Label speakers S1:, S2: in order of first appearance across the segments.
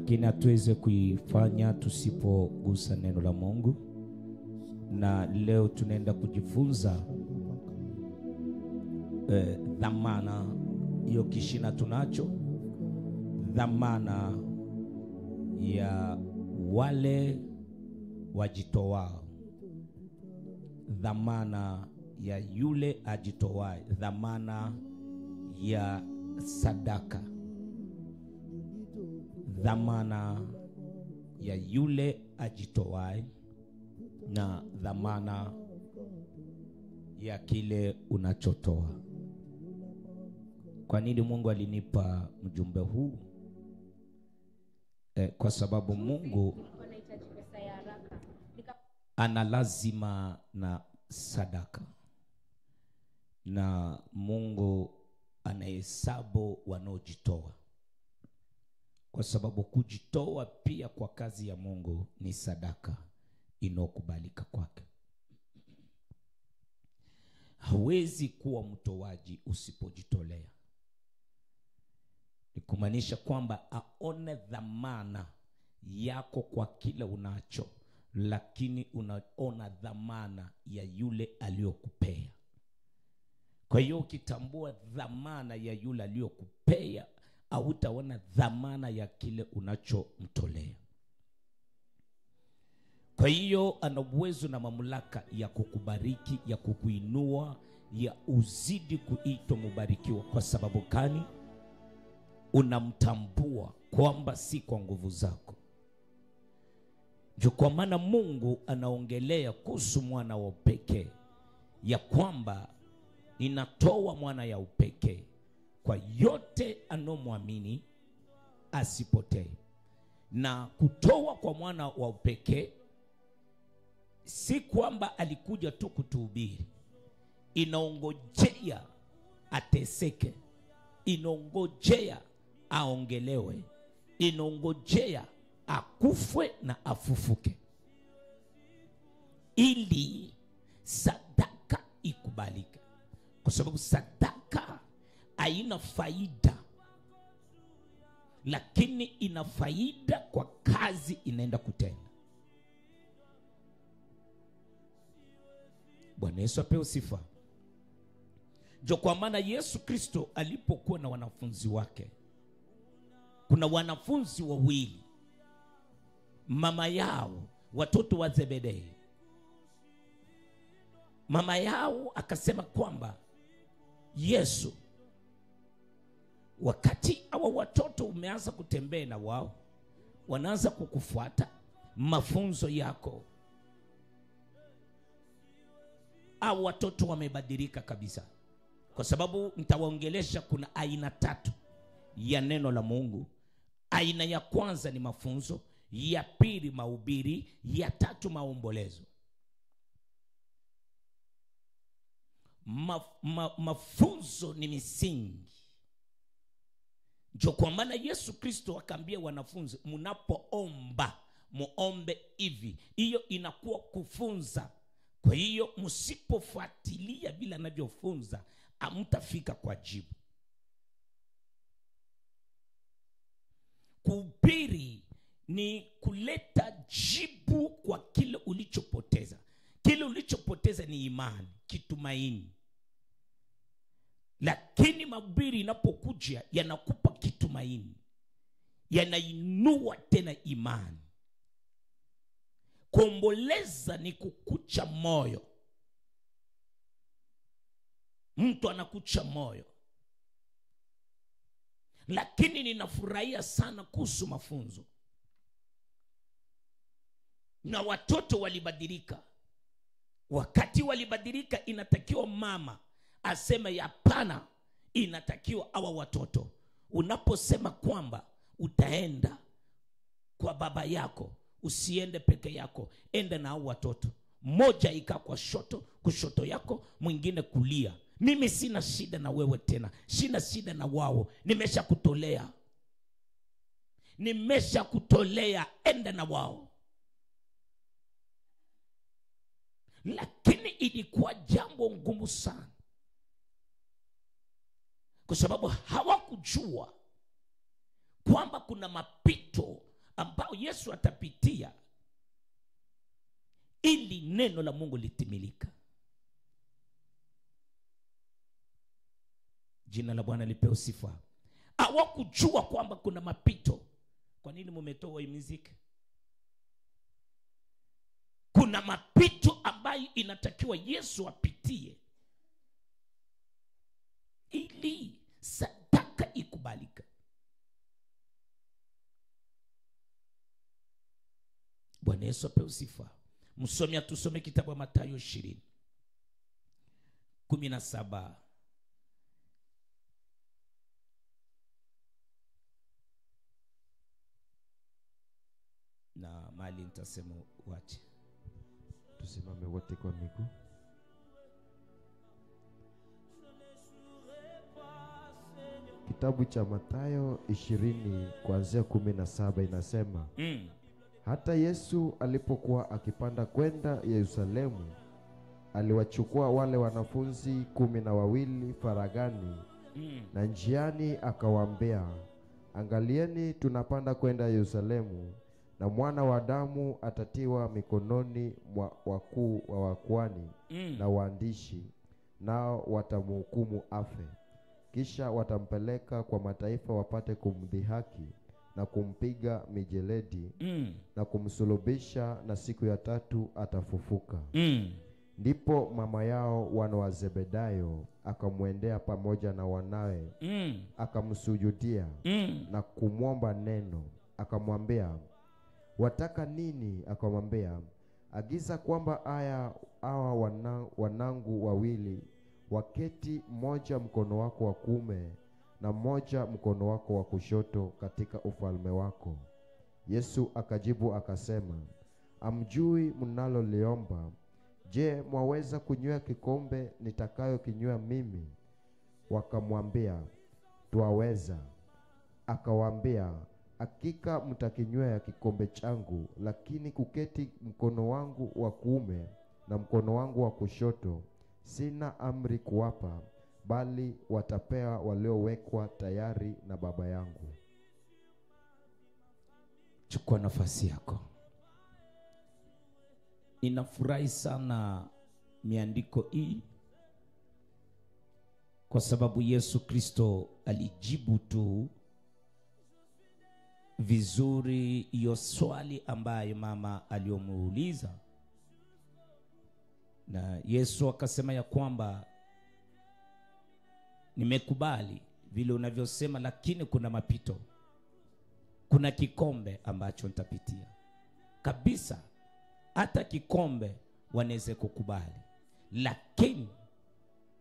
S1: lakini hatuweze kuifanya tusipogusa neno la Mungu. Na leo tunaenda kujifunza dhamana hiyo kishina tunacho, dhamana ya wale wajitowao, dhamana ya yule ajitowae, dhamana ya sadaka, dhamana ya yule ajitowae, na dhamana ya kile unachotoa. Kwa nini Mungu alinipa mjumbe huu? Kwa sababu Mungu ana lazima na sadaka, na Mungu anahesabu wanaojitoa, kwa sababu kujitoa pia kwa kazi ya Mungu ni sadaka inokubalika kwake. Hawezi kuwa mtoaji usipojitolea. Ni kumaanisha kwamba aone dhamana yako kwa kile unacho, lakini unaona dhamana ya yule aliyokupea. Kwa hiyo ukitambua dhamana ya yule aliyokupea, hautaona dhamana ya kile unachomtolea. Kwa hiyo ana uwezo na mamlaka ya kukubariki, ya kukuinua, ya uzidi kuitwa mbarikiwa. Kwa sababu gani? Unamtambua kwamba si kwa nguvu zako. Ndio kwa maana Mungu anaongelea kuhusu mwana wa upekee, ya kwamba ninatoa mwana ya upekee kwa yote anomwamini asipotee. Na kutoa kwa mwana wa upekee si kwamba alikuja tu kutuhubiri, inaongojea ateseke, inaongojea aongelewe, inaongojea akufwe na afufuke, ili sadaka ikubalike. Kwa sababu sadaka haina faida, lakini ina faida kwa kazi inaenda kutenda. Bwana Yesu apewe sifa. Jo, kwa maana Yesu Kristo alipokuwa na wanafunzi wake, kuna wanafunzi wawili, mama yao, watoto wa Zebedei. Mama yao akasema kwamba Yesu, wakati hawa watoto umeanza kutembea na wao, wanaanza kukufuata mafunzo yako, au watoto wamebadilika kabisa. Kwa sababu nitawaongelesha kuna aina tatu ya neno la Mungu. Aina ya kwanza ni mafunzo, ya pili mahubiri, ya tatu maombolezo. Mafunzo ni misingi. Ndio kwa maana Yesu Kristo akaambia wanafunzi, mnapoomba muombe hivi. Hiyo inakuwa kufunza. Kwa hiyo msipofuatilia bila anavyofunza, hamtafika kwa jibu. Kuhubiri ni kuleta jibu kwa kile ulichopoteza. Kile ulichopoteza ni imani, kitumaini. Lakini mahubiri inapokuja yanakupa kitumaini, yanainua tena imani. Kuomboleza ni kukucha moyo. Mtu anakucha moyo. Lakini ninafurahia sana kuhusu mafunzo. Na watoto walibadilika. Wakati walibadilika, inatakiwa mama aseme hapana, inatakiwa hawa watoto. Unaposema kwamba utaenda kwa baba yako, usiende peke yako, enda na hao watoto. Mmoja ika kwa kushoto yako, mwingine kulia. Mimi sina shida na wewe tena, sina shida na wao. Nimeshakutolea, enda na wao. Lakini ilikuwa jambo ngumu sana, kwa sababu hawakujua kwamba kuna mapito ambao Yesu atapitia ili neno la Mungu litimilika. Jina la Bwana lipewe sifa. Hawakujua kwamba kuna mapito. Kwa nini mmetoa imiziki? Kuna mapito ambayo inatakiwa Yesu apitie ili sadaka ikubalika. Bwana Yesu apewe sifa. Msomi atusome kitabu cha Mathayo 20:17. Na mali nitasema wache.
S2: Tusimame wote kwa miguu. Kitabu cha Mathayo 20 kuanzia 17 inasema, hata Yesu alipokuwa akipanda kwenda Yerusalemu, aliwachukua wale wanafunzi 12 faragani, na njiani akawaambia, angalieni, tunapanda kwenda Yerusalemu, na mwana wa Adamu atatiwa mikononi mwa wakuu wa wakuhani na waandishi, nao watamhukumu afe. Kisha watampeleka kwa mataifa wapate kumdhihaki na kumpiga mijeledi na kumsulubisha, na siku ya tatu atafufuka. Ndipo mama yao wana wa Zebedayo akamwendea pamoja na wanawe, akamsujudia na kumwomba neno. Akamwambia, wataka nini? Akamwambia, agiza kwamba hawa wanangu wawili waketi, mmoja mkono wako wa kuume na mmoja mkono wako wa kushoto katika ufalme wako. Yesu akajibu akasema, amjui mnaloliomba. Je, mwaweza kunywa kikombe nitakayo kinywa mimi? Wakamwambia, twaweza. Akawaambia, hakika mtakinywea kikombe changu, lakini kuketi mkono wangu wa kuume na mkono wangu wa kushoto sina amri kuwapa, bali watapewa waliowekwa tayari na Baba yangu.
S1: Chukua nafasi yako. Ninafurahi sana miandiko hii, kwa sababu Yesu Kristo alijibu tu vizuri hiyo swali ambayo mama aliyomuuliza. Na Yesu akasema ya kwamba nimekubali vile unavyosema, lakini kuna mapito. Kuna kikombe ambacho nitapitia. Kabisa, hata kikombe wanaweza kukubali. Lakini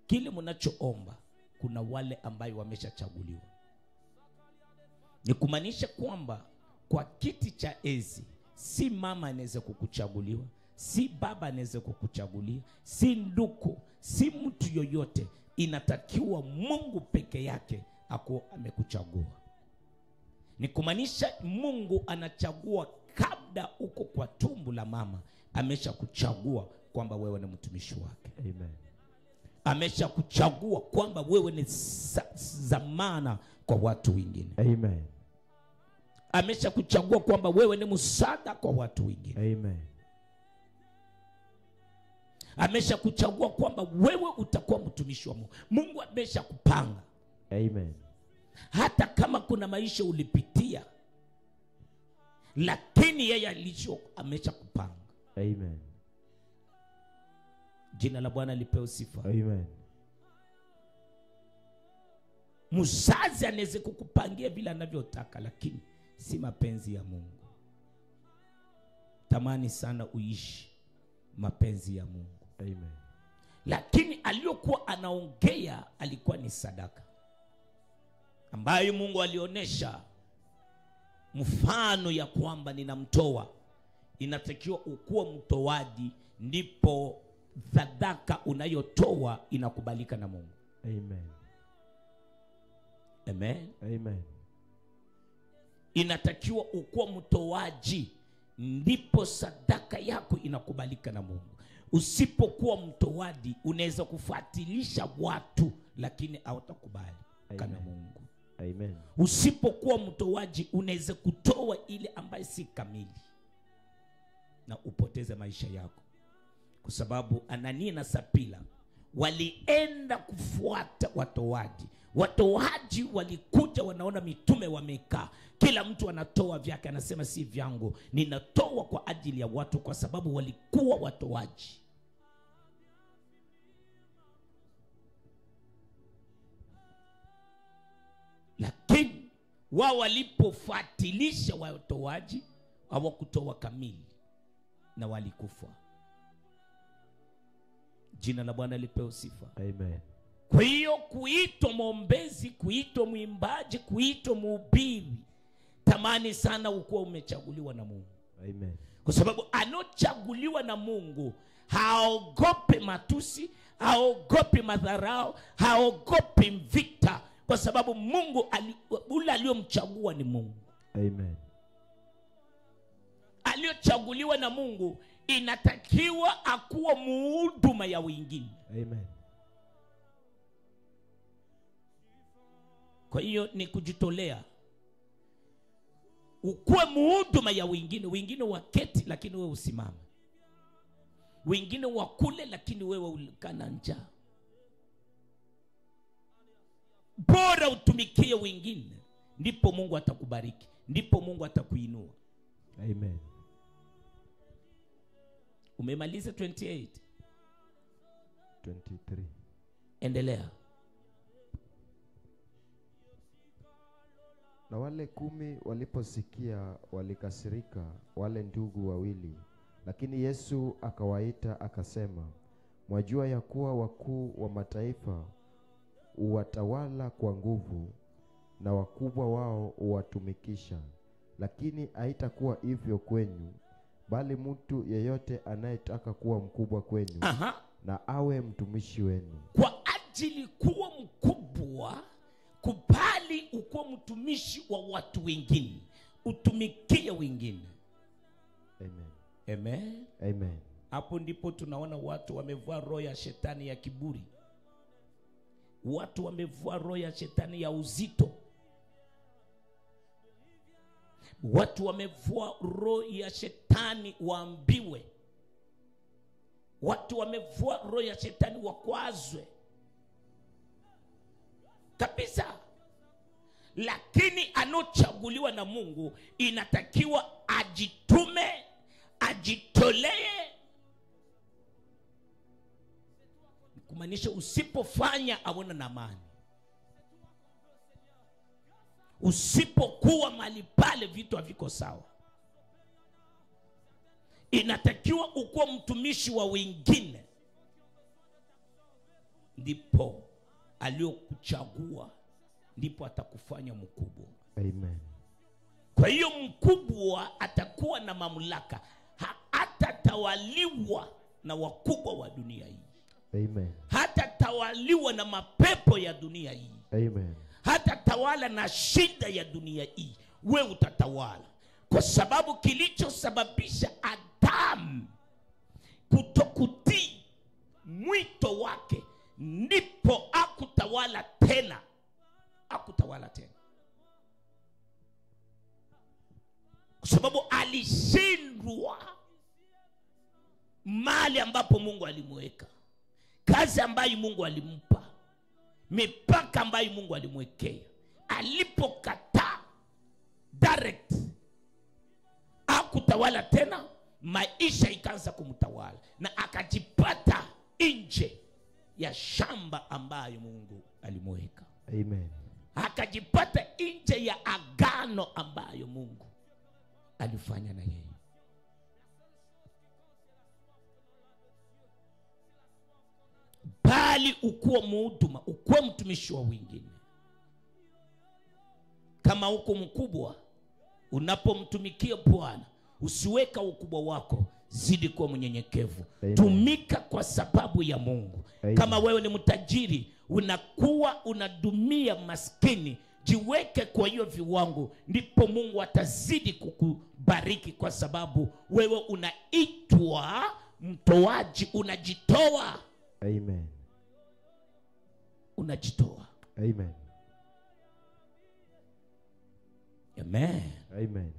S1: kile mnachoomba, kuna wale ambao wameshachaguliwa. Ni kumaanisha kwamba kwa kiti cha enzi, si mama anaweza kukuchaguliwa, si baba anaweza kukuchagulia, si ndugu, si mtu yoyote. Inatakiwa Mungu peke yake ako amekuchagua. Ni kumaanisha Mungu anachagua kabla uko kwa tumbo la mama. Ameshakuchagua kwamba wewe ni mtumishi wake.
S2: Amen.
S1: Ameshakuchagua kwamba wewe ni zamana kwa watu wengine.
S2: Amen.
S1: Ameshakuchagua kwamba wewe ni msaada kwa watu wengine.
S2: Amen.
S1: Ameshakuchagua kwamba wewe utakuwa mtumishi wa Mungu. Mungu ameshakupanga.
S2: Amen.
S1: Hata kama kuna maisha ulipitia, lakini yeye ameshakupanga.
S2: Amen.
S1: Jina la Bwana lipewe sifa.
S2: Amen.
S1: Mzazi anaweza kukupangia vile anavyotaka, lakini si mapenzi ya Mungu. Tamani sana uishi mapenzi ya Mungu.
S2: Amen.
S1: Lakini aliyokuwa anaongea alikuwa ni sadaka ambayo Mungu alionyesha mfano ya kwamba ninamtoa. Inatakiwa ukuwa mtoaji, ndipo sadaka unayotoa inakubalika na Mungu.
S2: Amen.
S1: Amen.
S2: Amen.
S1: Inatakiwa ukuwa mtoaji, ndipo sadaka yako inakubalika na Mungu. Usipokuwa mtoaji, unaweza kufuatilisha watu, lakini hautakubali kana Mungu.
S2: Amen.
S1: Usipokuwa mtoaji unaweza kutoa ile ambaye si kamili na upoteze maisha yako, kwa sababu Anania na Sapila walienda kufuata watoaji. Watoaji walikuja, wanaona mitume wamekaa, kila mtu anatoa vyake, anasema si vyangu, ninatoa kwa ajili ya watu, kwa sababu walikuwa watoaji. Lakini wao walipofuatilisha watoaji hawakutoa kamili na walikufa. Jina la Bwana lipewe sifa.
S2: Amen.
S1: Kwa hiyo kuitwa mwombezi, kuitwa mwimbaji, kuitwa mhubiri, tamani sana ukuwa umechaguliwa na Mungu.
S2: Amen.
S1: Kwa sababu anochaguliwa na Mungu haogopi matusi, haogopi madharau, haogopi vita, kwa sababu Mungu ule aliyomchagua ni Mungu.
S2: Amen.
S1: Aliyochaguliwa na Mungu inatakiwa akuwa muhuduma ya wengine.
S2: Amen.
S1: Kwa hiyo ni kujitolea, ukuwe muhuduma ya wengine. Wengine waketi lakini wewe usimame, wengine wakule lakini wewe ulikana njaa. Bora utumikie wengine, ndipo Mungu atakubariki, ndipo Mungu atakuinua.
S2: Amen.
S1: Umemaliza 28?
S2: 23.
S1: Endelea.
S2: Na wale 10 waliposikia walikasirika, wale ndugu wawili. Lakini Yesu akawaita akasema, mwajua ya kuwa wakuu wa mataifa huwatawala kwa nguvu, na wakubwa wao huwatumikisha. Lakini haitakuwa hivyo kwenu, bali mtu yeyote anayetaka kuwa mkubwa kwenu, na awe mtumishi wenu.
S1: Kwa ajili kuwa mkubwa, kubali ukuwa mtumishi wa watu wengine, utumikie wengine.
S2: Amen.
S1: Amen.
S2: Amen.
S1: Hapo ndipo tunaona watu wamevua roho ya shetani ya kiburi. Watu wamevua roho ya shetani ya uzito. Watu wamevua roho ya shetani waambiwe. Watu wamevua roho ya shetani wakwazwe kabisa. Lakini anochaguliwa na Mungu inatakiwa ajitume, ajitolee. Kumaanisha usipofanya aona na amani. Usipokuwa mahali pale vitu haviko sawa. Inatakiwa ukuwa mtumishi wa wengine, ndipo aliyokuchagua, ndipo atakufanya mkubwa.
S2: Amen.
S1: Kwa hiyo mkubwa atakuwa na mamlaka, hatatawaliwa na wakubwa wa dunia hii.
S2: Amen.
S1: Hatatawaliwa na mapepo ya dunia hii.
S2: Amen.
S1: Hatatawala na shida ya dunia hii. Wewe utatawala, kwa sababu kilichosababisha Adamu kutokutii mwito wake, ndipo akutawala tena. Akutawala tena kwa sababu alishindwa mahali ambapo Mungu alimweka, kazi ambayo Mungu alimpa, mipaka ambayo Mungu alimwekea. Alipokataa direct, akutawala tena, maisha ikaanza kumtawala na akajipata nje ya shamba ambayo Mungu alimweka.
S2: Amen.
S1: Akajipata nje ya agano ambayo Mungu alifanya na yeye. Bali ukuwa mhuduma, ukuwa mtumishi wa wengine. Kama uko mkubwa, unapomtumikia Bwana, usiweka ukubwa wako, zidi kuwa mnyenyekevu. Tumika kwa sababu ya Mungu. Amen. Kama wewe ni mtajiri, unakuwa unadumia maskini, jiweke kwa hiyo viwango, ndipo Mungu atazidi kukubariki, kwa sababu wewe unaitwa mtoaji, unajitoa.
S2: Amen.
S1: Unajitoa.
S2: Amen.
S1: Amen.
S2: Amen.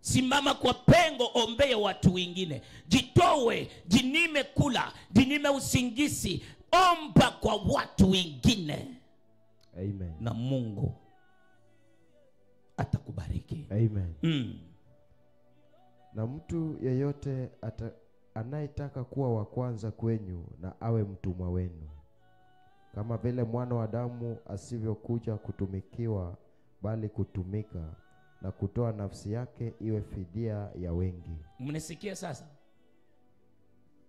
S1: Simama kwa pengo, ombea watu wengine. Jitowe, jinime kula, jinime usingizi, omba kwa watu wengine.
S2: Amen.
S1: Na Mungu atakubariki.
S2: Amen. Na mtu yeyote anayetaka kuwa wa kwanza kwenyu na awe mtumwa wenu, kama vile mwana wa Adamu asivyokuja kutumikiwa, bali kutumika na kutoa nafsi yake iwe fidia ya wengi.
S1: Mnasikia sasa?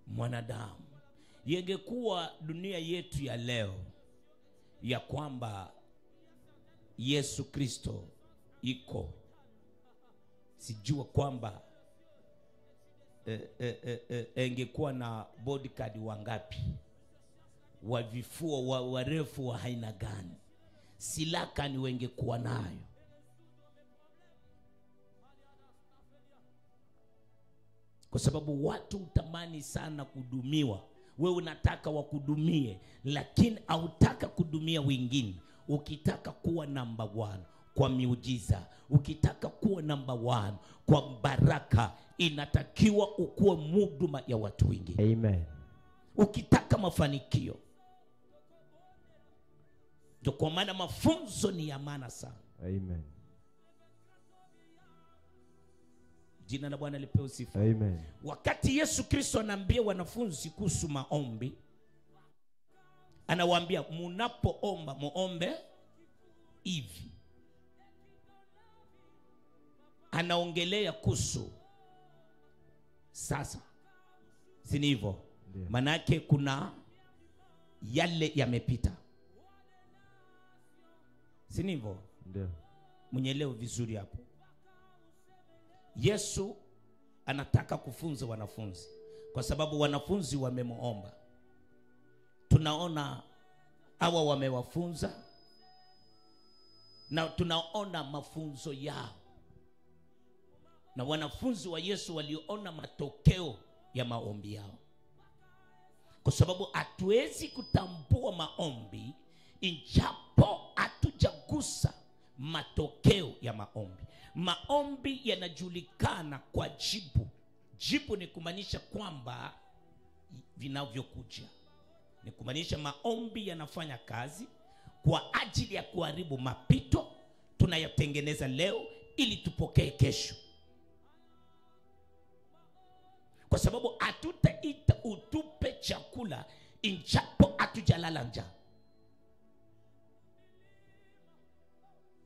S1: Mwanadamu, yengekuwa dunia yetu ya leo ya kwamba Yesu Kristo iko, sijua kwamba ingekuwa na bodyguard wangapi, wa vifua warefu wa aina gani, silaka ni wengekuwa nayo. Kwa sababu watu utamani sana kudumiwa. Wewe unataka wakudumie, lakini hautaka kudumia wengine. Ukitaka kuwa number 1 kwa miujiza, ukitaka kuwa number 1 kwa baraka, inatakiwa ukuwe mhuduma ya watu wengine.
S2: Amen.
S1: Ukitaka mafanikio. Ndio kwa maana mafunzo ni ya maana sana.
S2: Amen.
S1: Jina la Bwana lipewe sifa.
S2: Amen.
S1: Wakati Yesu Kristo anaambia wanafunzi kuhusu maombi, anawaambia mnapoomba muombe hivi. Anaongelea kuhusu sasa, si hivyo? Manake kuna yale yamepita, si hivyo?
S2: Ndio.
S1: Mnyelewe vizuri hapo. Yesu anataka kufunza wanafunzi, kwa sababu wanafunzi wamemuomba. Tunaona hawa wamewafunza na tunaona mafunzo yao, na wanafunzi wa Yesu waliona matokeo ya maombi yao. Kwa sababu hatuwezi kutambua maombi injapo hatujagusa matokeo ya maombi. Maombi yanajulikana kwa jibu. Jibu ni kumaanisha kwamba vinavyokuja. Ni kumaanisha maombi yanafanya kazi kwa ajili ya kuharibu mapito tunayotengeneza leo ili tupokee kesho. Kwa sababu hatutaita utupe chakula injapo hatujalala njaa.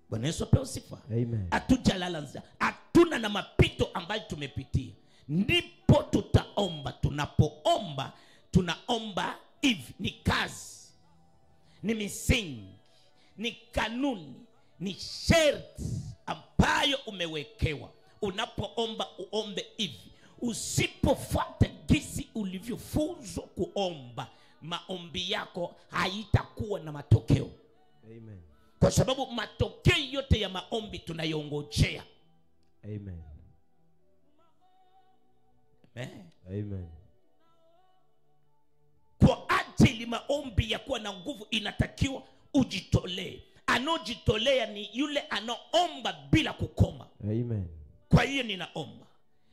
S1: Bwana Yesu apewe sifa.
S2: Amen.
S1: Hatujalala njaa, hatuna na mapito ambayo tumepitia, ndipo tutaomba. Tunapoomba tunaomba hivi, ni kazi, ni misingi, ni kanuni, ni sharti ambayo umewekewa. Unapoomba uombe hivi. Usipofuata jinsi ulivyofunzwa kuomba, maombi yako haitakuwa na matokeo.
S2: Amen.
S1: Kwa sababu matokeo yote ya maombi tunayongojea.
S2: Amen.
S1: Amen.
S2: Amen.
S1: Kwa ajili maombi ya kuwa na nguvu inatakiwa ujitolee. Anojitolea ni yule anaomba bila kukoma.
S2: Amen.
S1: Kwa hiyo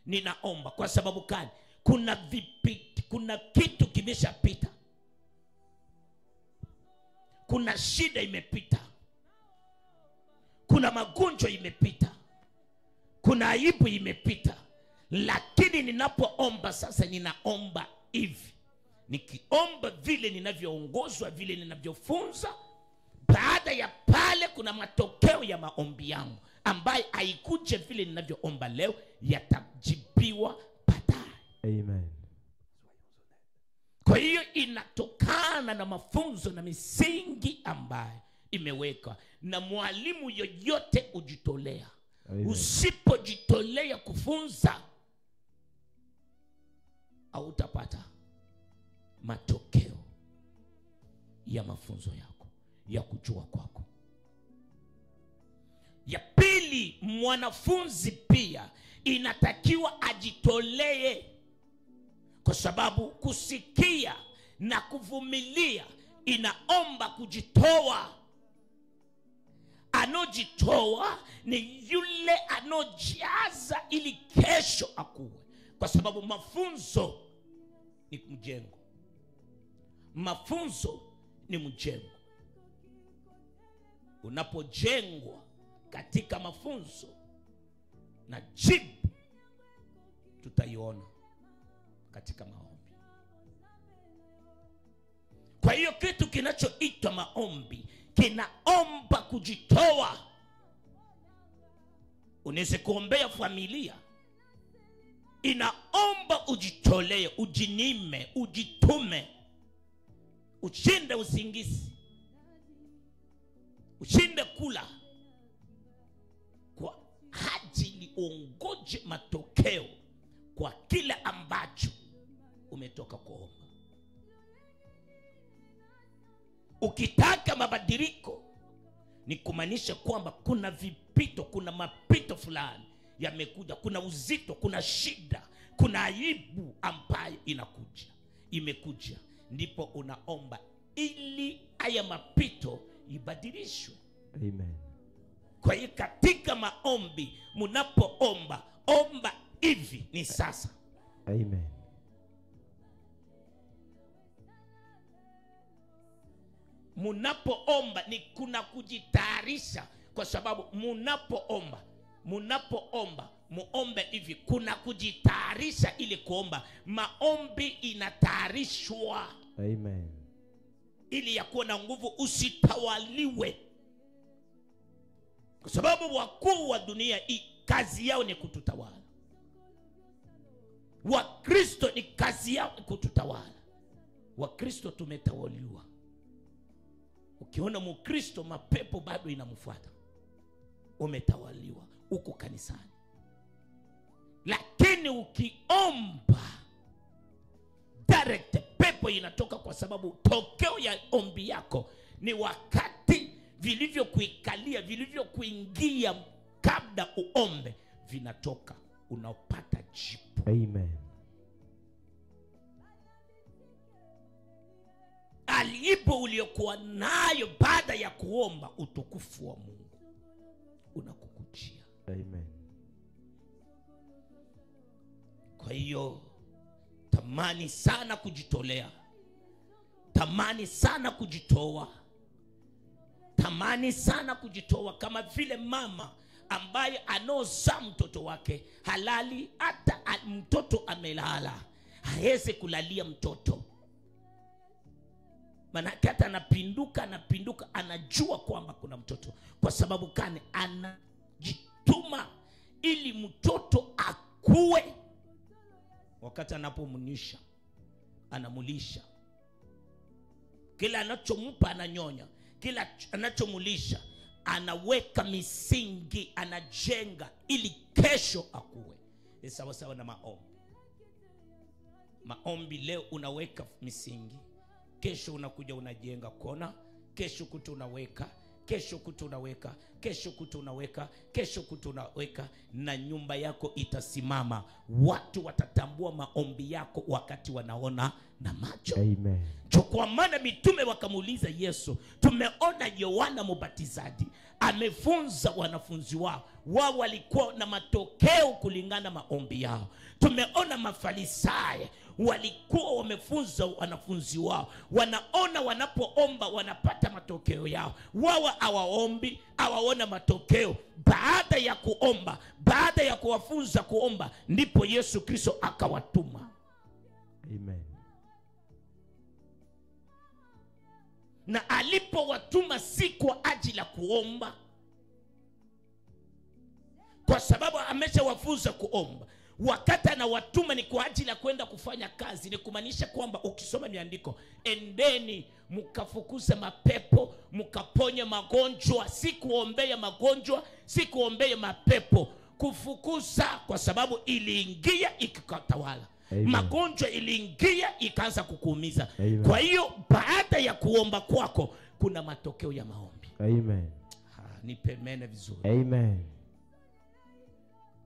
S1: ninaomba kwa sababu gani? Kuna kitu kimeshapita. Kuna shida imepita. Kuna magonjwa imepita. Kuna aibu imepita. Lakini ninapoomba sasa, ninaomba hivi. Nikiomba vile ninavyoongozwa, vile ninavyofunza, baada ya pale kuna matokeo ya maombi yangu ambaye haikuje vile ninavyoomba leo, yatajibiwa baadaye.
S2: Amen.
S1: Kwa hiyo inatokana na mafunzo na misingi ambayo imewekwa na mwalimu yoyote ujitolea.
S2: Amen.
S1: Usipojitolea kufunza, hautapata matokeo ya mafunzo yako, ya kujua kwako. Ya pili, mwanafunzi pia inatakiwa ajitolee, kwa sababu kusikia na kuvumilia inaomba kujitoa. Anojitoa ni yule anojaza ili kesho akuwe, kwa sababu mafunzo ni mjengo. Mafunzo ni mjengo. Unapojengwa katika mafunzo, na jibu tutaiona katika maombi. Kwa hiyo kitu kinachoitwa maombi kinaomba kujitoa. Unaweza kuombea familia, inaomba ujitolee, ujinime, ujitume, ushinde usingizi, ushinde kula, kwa ajili uongoje matokeo kwa kile ambacho umetoka kuomba. Ukitaka mabadiliko, ni kumaanisha kwamba kuna vipito, kuna mapito fulani yamekuja, kuna uzito, kuna shida, kuna aibu ambayo imekuja, ndipo unaomba ili haya mapito ibadilishwe.
S2: Amen.
S1: Kwa hiyo katika maombi, mnapoomba, omba hivi ni sasa.
S2: Amen.
S1: Mnapoomba ni kuna kujitayarisha, kwa sababu mnapoomba muombe hivi, kuna kujitayarisha ili kuomba. Maombi inatayarishwa.
S2: Amen.
S1: Ili ya kuwa na nguvu, usitawaliwe, kwa sababu wakuu wa dunia hii kazi yao ni kututawala. Wakristo ni kazi yao kututawala. Wakristo tumetawaliwa. Ukiona Mkristo mapepo bado inamfuata, umetawaliwa, uko kanisani. Lakini ukiomba direct, pepo inatoka, kwa sababu tokeo ya ombi yako ni wakati vilivyokuikalia, vilivyokuingia kabla uombe, vinatoka, unaopata jibu.
S2: Amen.
S1: Alipo uliokuwa nayo baada ya kuomba, utukufu wa Mungu unakukujia.
S2: Amen.
S1: Kwa hiyo tamani sana kujitolea, tamani sana kujitoa, tamani sana kujitoa, kama vile mama ambaye anozaa mtoto wake halali, hata mtoto amelala hawezi kulalia mtoto. Manake hata anapinduka, anajua kwamba kuna mtoto. Kwa sababu gani? Anajituma ili mtoto akue. Wakati anapomnyonyesha, anamulisha, kila anachompa ananyonya, kila anachomulisha anaweka misingi, anajenga ili kesho akue. Ni sawa sawa na maombi. Maombi leo unaweka misingi, kesho unakuja unajenga kona, kesho kutu unaweka, kesho kutu unaweka, kesho kutu unaweka, kesho kutu unaweka, na nyumba yako itasimama. Watu watatambua maombi yako wakati wanaona na macho.
S2: Amen.
S1: Kwa maana mitume wakamuuliza Yesu, tumeona Yohana Mbatizaji amefunza wanafunzi wao walikuwa na matokeo kulingana maombi yao. Tumeona Mafarisayo walikuwa wamefunza wanafunzi wao, wanaona wanapoomba wanapata matokeo yao. Wao hawaombi, hawaona matokeo. Baada ya kuomba, baada ya kuwafunza kuomba, ndipo Yesu Kristo akawatuma.
S2: Amen.
S1: Na alipowatuma si kwa ajili ya kuomba, kwa sababu ameshawafunza kuomba. Wakati anawatuma ni kwa ajili ya kwenda kufanya kazi. Ni kumaanisha kwamba ukisoma miandiko, endeni mkafukuze mapepo, mkaponye magonjwa. Si kuombea magonjwa, si kuombea mapepo, kufukuza, kwa sababu iliingia ikatawala. Magonjwa iliingia ikaanza kukuumiza.
S2: Amen.
S1: Kwa hiyo baada ya kuomba kwako kuna matokeo ya maombi.
S2: Amen.
S1: Nipemene vizuri.
S2: Amen.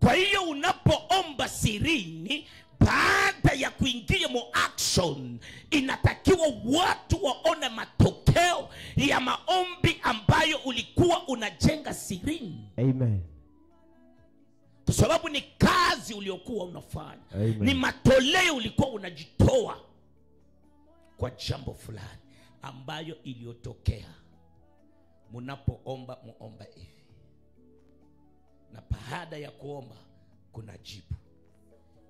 S1: Kwa hiyo unapoomba sirini, baada ya kuingia mo action, inatakiwa watu waone matokeo ya maombi ambayo ulikuwa unajenga ni kazi uliokuwa unafanya.
S2: Amen.
S1: Ni matoleo ulikuwa unajitoa kwa jambo fulani ambayo iliyotokea. Munapoomba muomba hivi, na baada ya kuomba kuna jibu.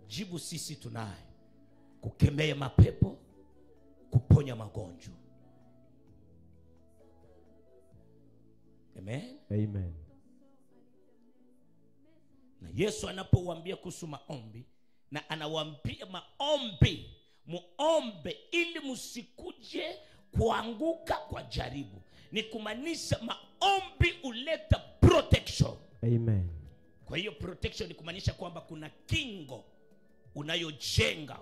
S1: Jibu sisi tunaye: kukemea mapepo, kuponya magonjwa. Amen.
S2: Amen.
S1: Na Yesu anapowaambia kuhusu maombi, na anawaambia maombi, muombe ili msikuje kuanguka kwa jaribu. Ni kumaanisha maombi uleta protection.
S2: Amen.
S1: Kwa hiyo protection ni kumaanisha kwamba kuna kingo unayojenga,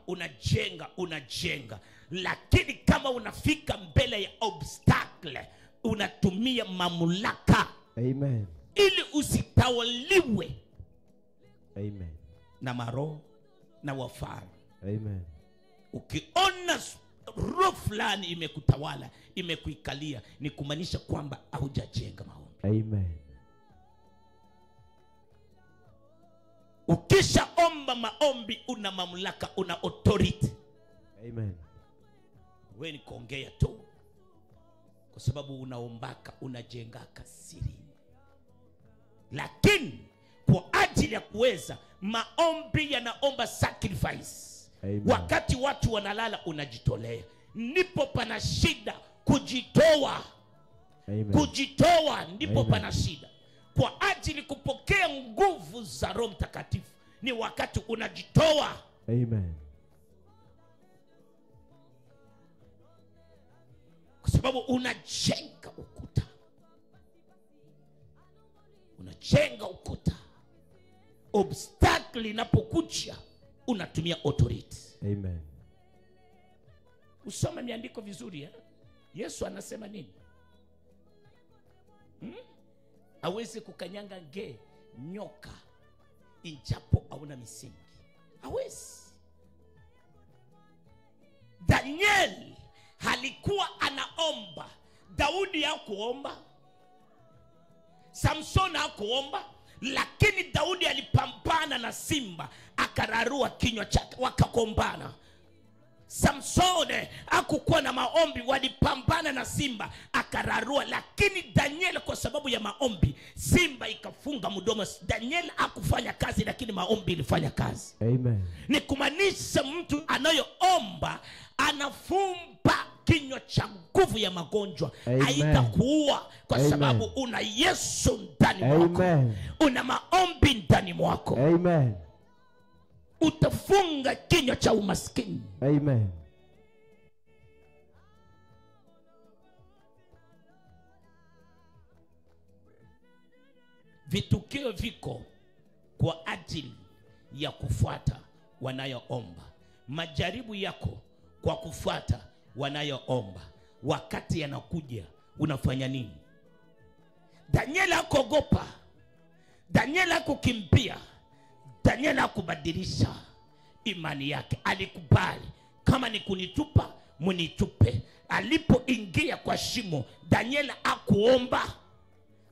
S1: unajenga. Lakini kama unafika mbele ya obstacle, unatumia mamlaka.
S2: Amen.
S1: Ili usitawaliwe.
S2: Amen.
S1: Na maroho na wafara.
S2: Amen.
S1: Ukiona roho fulani imekutawala, imekuikalia, ni kumaanisha kwamba haujajenga maombi.
S2: Amen.
S1: Ukishaomba maombi una mamlaka, una authority.
S2: Amen.
S1: Wewe ni kuongea tu, kwa sababu unaombaka, unajengaka siri. Lakini kwa ajili ya kuweza, maombi yanaomba sacrifice.
S2: Amen.
S1: Wakati watu wanalala unajitolea. Ndipo pana shida kujitoa.
S2: Amen.
S1: Kujitoa ndipo
S2: Amen.
S1: pana shida. Kwa ajili kupokea nguvu za Roho Mtakatifu ni wakati unajitoa.
S2: Amen.
S1: Kwa sababu unajenga ukuta. Unajenga ukuta. Obstacle inapokuja unatumia authority.
S2: Amen.
S1: Usome miandiko vizuri ya? Yesu anasema nini? Hawezi kukanyanga nyoka injapo hauna misingi. Hawezi. Daniel alikuwa anaomba. Daudi hakuomba. Samson hakuomba. Lakini Daudi alipambana na simba, akararua kinywa chake, wakakombana. Samsone hakukuwa na maombi, walipambana na simba, akararua. Lakini Daniel kwa sababu ya maombi, simba ikafunga mdomo. Daniel hakufanya kazi, lakini maombi ilifanya kazi.
S2: Amen.
S1: Ni kumaanisha mtu anayoomba anafumba kinywa cha nguvu ya magonjwa. Haitakuua kwa
S2: Amen.
S1: sababu una Yesu ndani mwako.
S2: Amen.
S1: Una maombi ndani mwako.
S2: Amen.
S1: Utafunga kinywa cha umaskini.
S2: Amen.
S1: Vitukio viko kwa ajili ya kufuata wanayoomba. Majaribu yako kwa kufuata wanayoomba. Wakati yanakuja unafanya nini? Daniel hakuogopa. Daniel hakukimbia. Daniel hakubadilisha imani yake. Alikubali, kama ni kunitupa munitupe. Alipoingia kwa shimo, Daniel hakuomba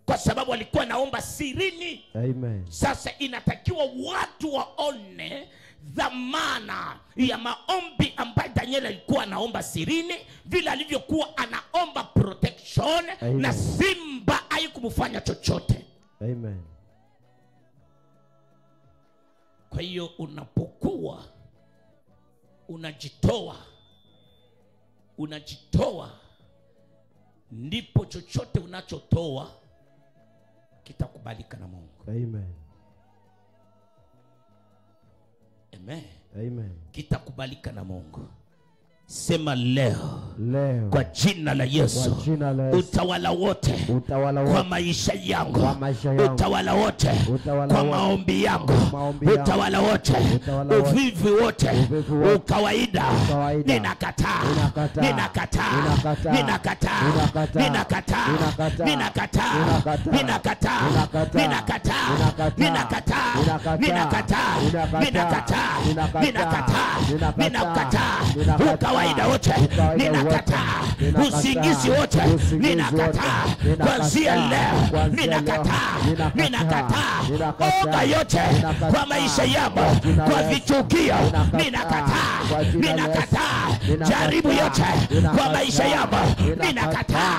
S1: kwa sababu alikuwa naomba sirini.
S2: Amen.
S1: Sasa inatakiwa watu waone dhamana ya maombi ambayo Daniel alikuwa anaomba sirini, vile alivyokuwa anaomba protection.
S2: Amen.
S1: Na simba haikumfanya chochote.
S2: Amen.
S1: Kwa hiyo unapokuwa unajitoa, ndipo chochote unachotoa kitakubalika na Mungu.
S2: Amen.
S1: Amen.
S2: Amen.
S1: Kitakubalika na Mungu. Sema leo
S2: Kwa
S1: jina la Yesu, utawala wote kwa maisha yangu, utawala wote kwa maombi yangu, utawala wote, uvivu wote, ukawaida, ninakataa, ninakataa, ninakataa, ninakataa, ninakataa, ninakataa, ninakataa, ninakataa, ninakataa, ninakataa, ninakataa, ninakataa, ukawaida wote ninakataa, usingizi wote ninakataa, kuanzia leo ninakataa, oga yote kwa maisha yangu, kwa vichukio ninakataa, jaribu yote kwa maisha yangu ninakataa,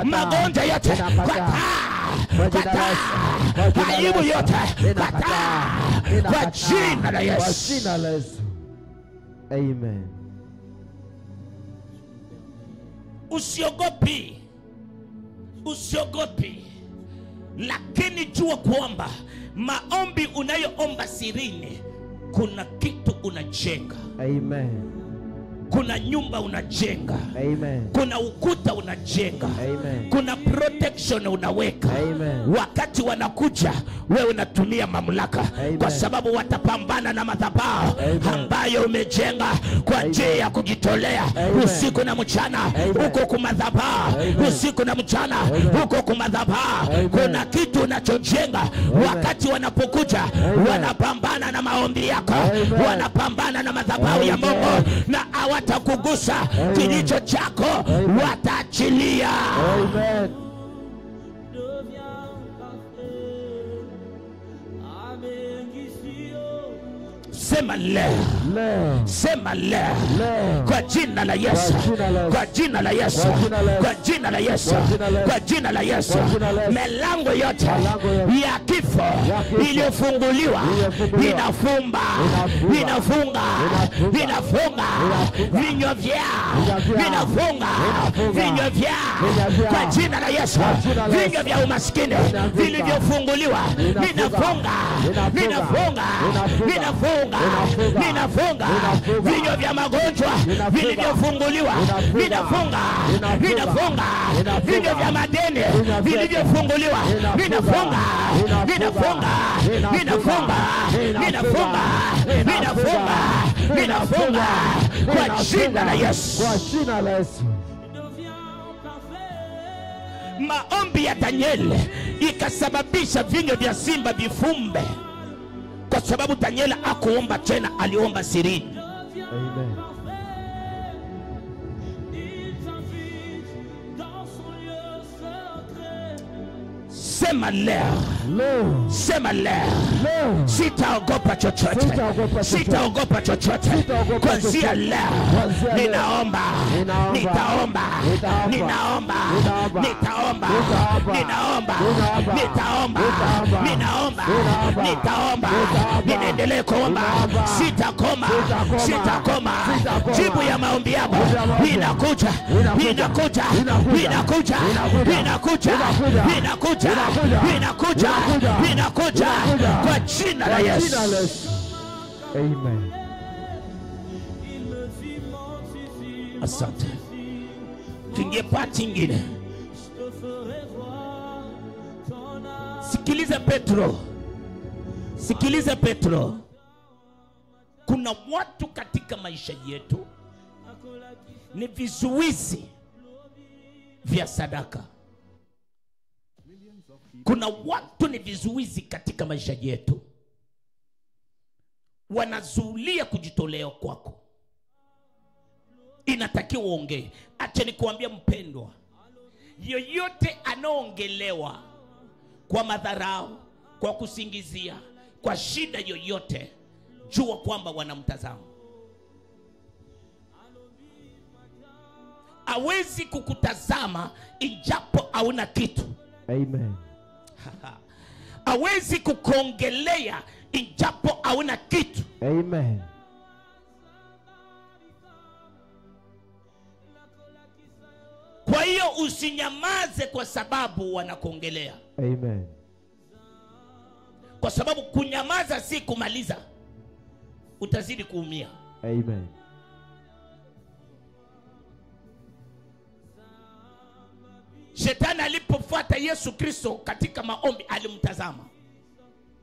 S1: magonjwa yote aibu yote kwa jina la Yesu.
S2: Amen.
S1: Usiogopi, lakini jua kwamba maombi unayoomba sirini, kuna kitu unajenga.
S2: Amen.
S1: Kuna nyumba unajenga.
S2: Amen.
S1: Kuna ukuta unajenga.
S2: Amen.
S1: Kuna protection unaweka.
S2: Amen.
S1: Wakati wanakuja, wewe unatumia mamlaka.
S2: Amen.
S1: Kwa sababu watapambana na madhabahu ambayo umejenga kwa njia ya kujitolea.
S2: Amen.
S1: Usiku na mchana uko kwa madhabahu. Usiku na mchana uko kwa madhabahu. Kuna kitu unachojenga. Wakati wanapokuja, wanapambana na maombi yako. Wanapambana na madhabahu ya Mungu, na watakugusa kilicho chako, wataachilia.
S2: Amen.
S1: Sema leo, sema leo, kwa jina la Yesu, kwa jina la Yesu, kwa jina la Yesu, kwa jina la Yesu, milango yote ya kifo iliyofunguliwa inafunga vinywa vyao, vinafunga vinywa vyao kwa jina la Yesu. Vinywa vya umaskini vilivyofunguliwa vinafunga vinywa vya magonjwa vilivyofunguliwa vinafunga vinywa vya madeni vilivyofunguliwa vinafunga kwa jina la Yesu. Maombi ya Danieli ikasababisha vinywa vya simba vifumbe, kwa sababu Danieli akuomba tena, aliomba sirini.
S2: Amen.
S1: Sema leo, sema leo, sitaogopa chochote, sitaogopa chochote. Kuanzia leo ninaomba, nitaomba, ninaomba, nitaomba, ninaomba, nitaomba, ninaomba, nitaomba, ninaendelea kuomba, sitakoma, sitakoma. Jibu ya maombi yako inakuja, inakuja, inakuja, inakuja, inakuja kwa jina la Yesu.
S2: Amen.
S1: Asante. Tuingie pati nyingine. Sikiliza Petro, sikiliza Petro. Kuna watu katika maisha yetu ni vizuizi vya sadaka. Kuna watu ni vizuizi katika maisha yetu, wanazuilia kujitolea kwako. Inatakiwa uongee. Acha nikuambia mpendwa, yoyote anaongelewa kwa madharau, kwa kusingizia, kwa shida yoyote, jua kwamba wanamtazama. Hawezi kukutazama ijapo hauna kitu.
S2: Amen.
S1: Hawezi kukuongelea ijapo hauna kitu.
S2: Amen.
S1: Kwa hiyo usinyamaze kwa sababu wanakuongelea.
S2: Amen.
S1: kwa sababu kunyamaza si kumaliza, utazidi kuumia.
S2: Amen.
S1: Shetani alipofuata Yesu Kristo katika maombi, alimtazama,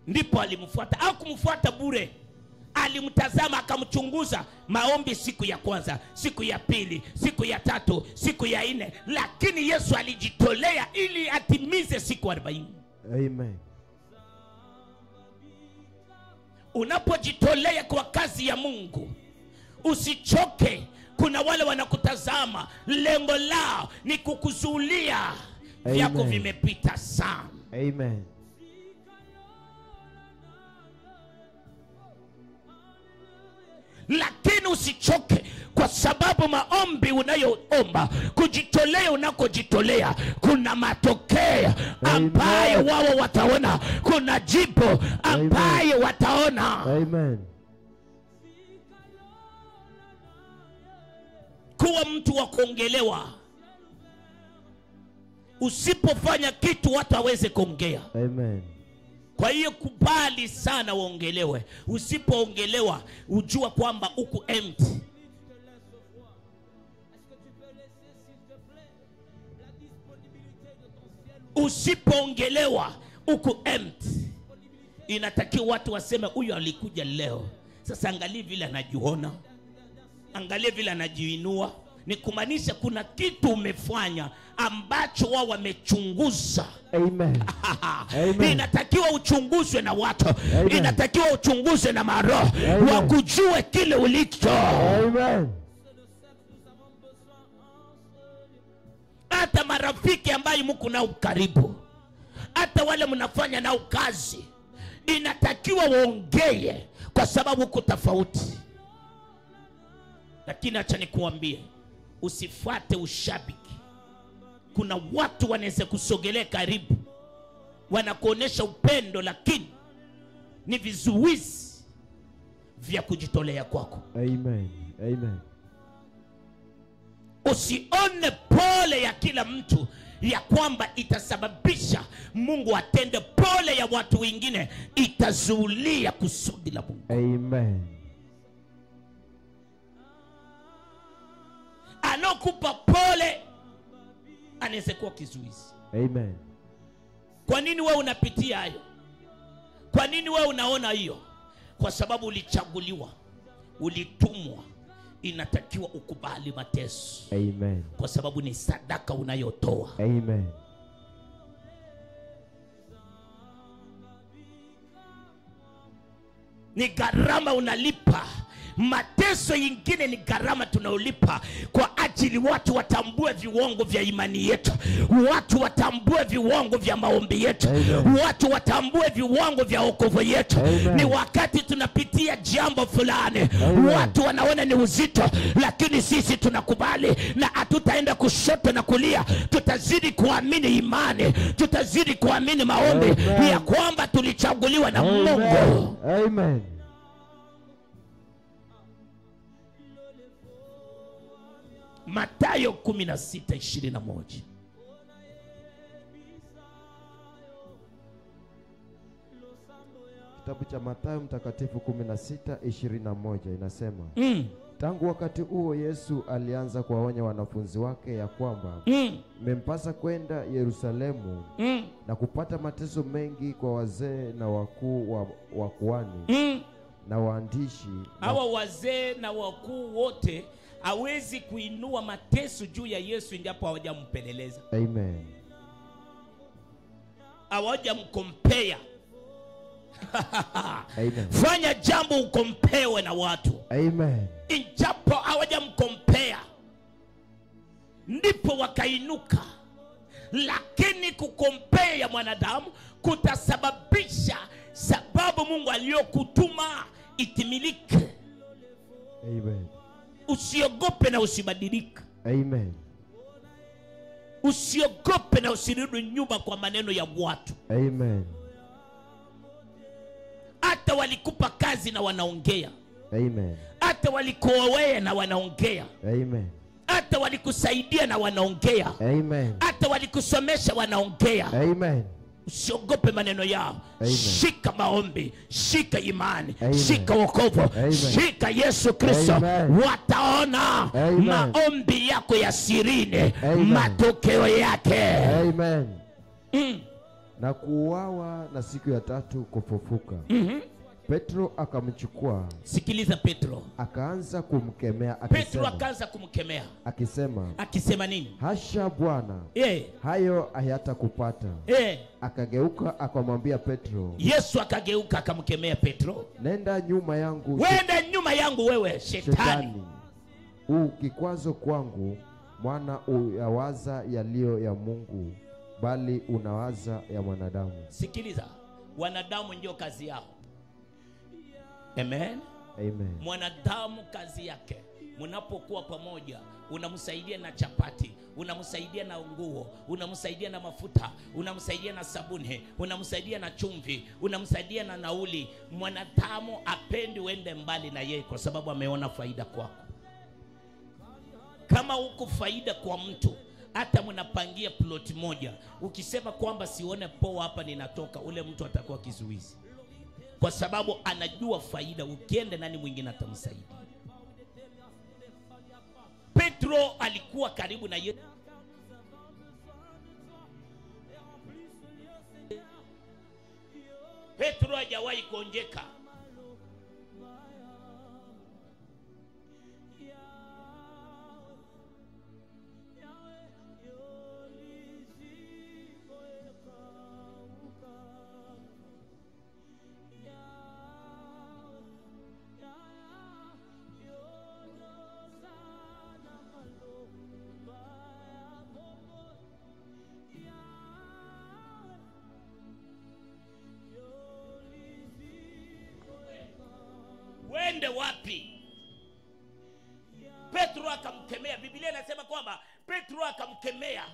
S1: ndipo alimfuata. Au kumfuata bure, alimtazama akamchunguza maombi, siku ya kwanza, siku ya pili, siku ya tatu, siku ya 4, lakini Yesu alijitolea ili atimize siku 40.
S2: Amen.
S1: Unapojitolea kwa kazi ya Mungu, usichoke. Kuna wale wanakutazama, lengo lao ni kukuzulia vyako vimepita sana.
S2: Amen.
S1: Lakini usichoke, kwa sababu maombi unayoomba, kujitolea unakojitolea, kuna matokeo ambayo wao wataona, kuna jibu ambayo wataona.
S2: Amen.
S1: Kuwa mtu wa kuongelewa. Usipofanya kitu watu hawezi kuongea.
S2: Amen.
S1: Kwa hiyo kubali sana uongelewe. Usipoongelewa ujua kwamba uko empty. Usipoongelewa uko empty. Inatakiwa watu waseme huyu alikuja leo. Sasa angalia vile anajiona, angalia vile anajiinua. Ni kumaanisha kuna kitu umefanya ambacho wao wamechunguza.
S2: Amen. Amen.
S1: Inatakiwa uchunguzwe na watu.
S2: Amen.
S1: Inatakiwa uchunguzwe na maroho, wakujue kile ulicho.
S2: Amen.
S1: Hata marafiki ambayo mko nao karibu, hata wale mnafanya nao kazi, inatakiwa waongee, kwa sababu uko tofauti. Lakini acha nikuambie, usifuate ushabiki. Kuna watu wanaweza kusogelea karibu, wanakuonesha upendo, lakini ni vizuizi vya kujitolea kwako.
S2: Amen. Amen.
S1: Usione pole ya kila mtu ya kwamba itasababisha Mungu atende. Pole ya watu wengine itazuilia kusudi la Mungu.
S2: Amen.
S1: Anokupa pole anaweza kuwa kizuizi.
S2: Amen.
S1: Kwa nini wewe unapitia hayo? Kwa nini wewe unaona hiyo? Kwa sababu ulichaguliwa, ulitumwa. Inatakiwa ukubali mateso.
S2: Amen.
S1: Kwa sababu ni sadaka unayotoa.
S2: Amen.
S1: Ni gharama unalipa. Mateso yingine ni gharama tunayolipa kwa ajili watu watambue viwango vya imani yetu, watu watambue viwango vya maombi yetu. Amen. Watu watambue viwango vya wokovu yetu. Amen. Ni wakati tunapitia jambo fulani. Amen. Watu wanaona ni uzito, lakini sisi tunakubali na hatutaenda kushoto na kulia. Tutazidi kuamini imani, tutazidi kuamini maombi. Amen. Ya kwamba tulichaguliwa na Mungu.
S2: Amen.
S1: Mathayo 16:21.
S2: Kitabu cha Mathayo mtakatifu 16:21 inasema, tangu wakati huo Yesu alianza kuwaonya wanafunzi wake ya kwamba mmempasa kwenda Yerusalemu na kupata mateso mengi kwa wazee na wakuu wa kuhani na waandishi.
S1: Hawa wazee na wakuu wote hawezi kuinua mateso juu ya Yesu ndipo hawajampeleleza.
S2: Amen.
S1: Hawajamkompea.
S2: Amen.
S1: Fanya jambo ukompewe na watu.
S2: Amen.
S1: Injapo hawajamkompea, ndipo wakainuka. Lakini kukompea mwanadamu kutasababisha sababu Mungu aliyokutuma itimilike.
S2: Amen.
S1: Usiogope na usibadilike.
S2: Amen.
S1: Usiogope na usirudi nyuma kwa maneno ya watu.
S2: Amen.
S1: Hata walikupa kazi na wanaongea.
S2: Amen.
S1: Hata walikuoa na wanaongea.
S2: Amen.
S1: Hata walikusaidia na wanaongea.
S2: Amen.
S1: Hata walikusomesha wanaongea.
S2: Amen.
S1: Usiogope maneno yao.
S2: Amen.
S1: Shika maombi, shika imani,
S2: Amen.
S1: shika wokovu,
S2: Amen.
S1: shika Yesu Kristo.
S2: Amen.
S1: Wataona
S2: Amen.
S1: maombi yako ya sirini,
S2: Amen.
S1: matokeo yake.
S2: Amen. Na kuuawa na siku ya tatu kufufuka. Petro akamchukua.
S1: Sikiliza Petro.
S2: Akaanza kumkemea
S1: Petro akaanza kumkemea. Akisema nini?
S2: Hasha Bwana. Hayo hayatakupata. Akageuka akamwambia Petro.
S1: Yesu akageuka akamkemea Petro.
S2: Nenda nyuma yangu.
S1: Wenda nyuma yangu wewe shetani.
S2: Kikwazo kwangu, mwana uyawaza yaliyo ya Mungu, bali unawaza ya mwanadamu.
S1: Sikiliza. Wanadamu ndio kazi yao. Amen.
S2: Amen.
S1: Mwanadamu kazi yake, mnapokuwa pamoja, unamsaidia na chapati, unamsaidia na nguo, unamsaidia na mafuta, unamsaidia na sabuni, unamsaidia na chumvi, unamsaidia na nauli. Mwanadamu apendi uende mbali na yeye kwa sababu ameona faida kwako. Kama uko faida kwa mtu, hata mnapangia plot moja, ukisema kwamba sione poa hapa ninatoka, ule mtu atakuwa kizuizi. Kwa sababu anajua faida, ukiende nani mwingine atamsaidia. Petro alikuwa karibu na Yesu. Petro hajawahi kuonjeka. Wende wapi? Petro akamkemea. Biblia inasema kwamba Petro akamkemea,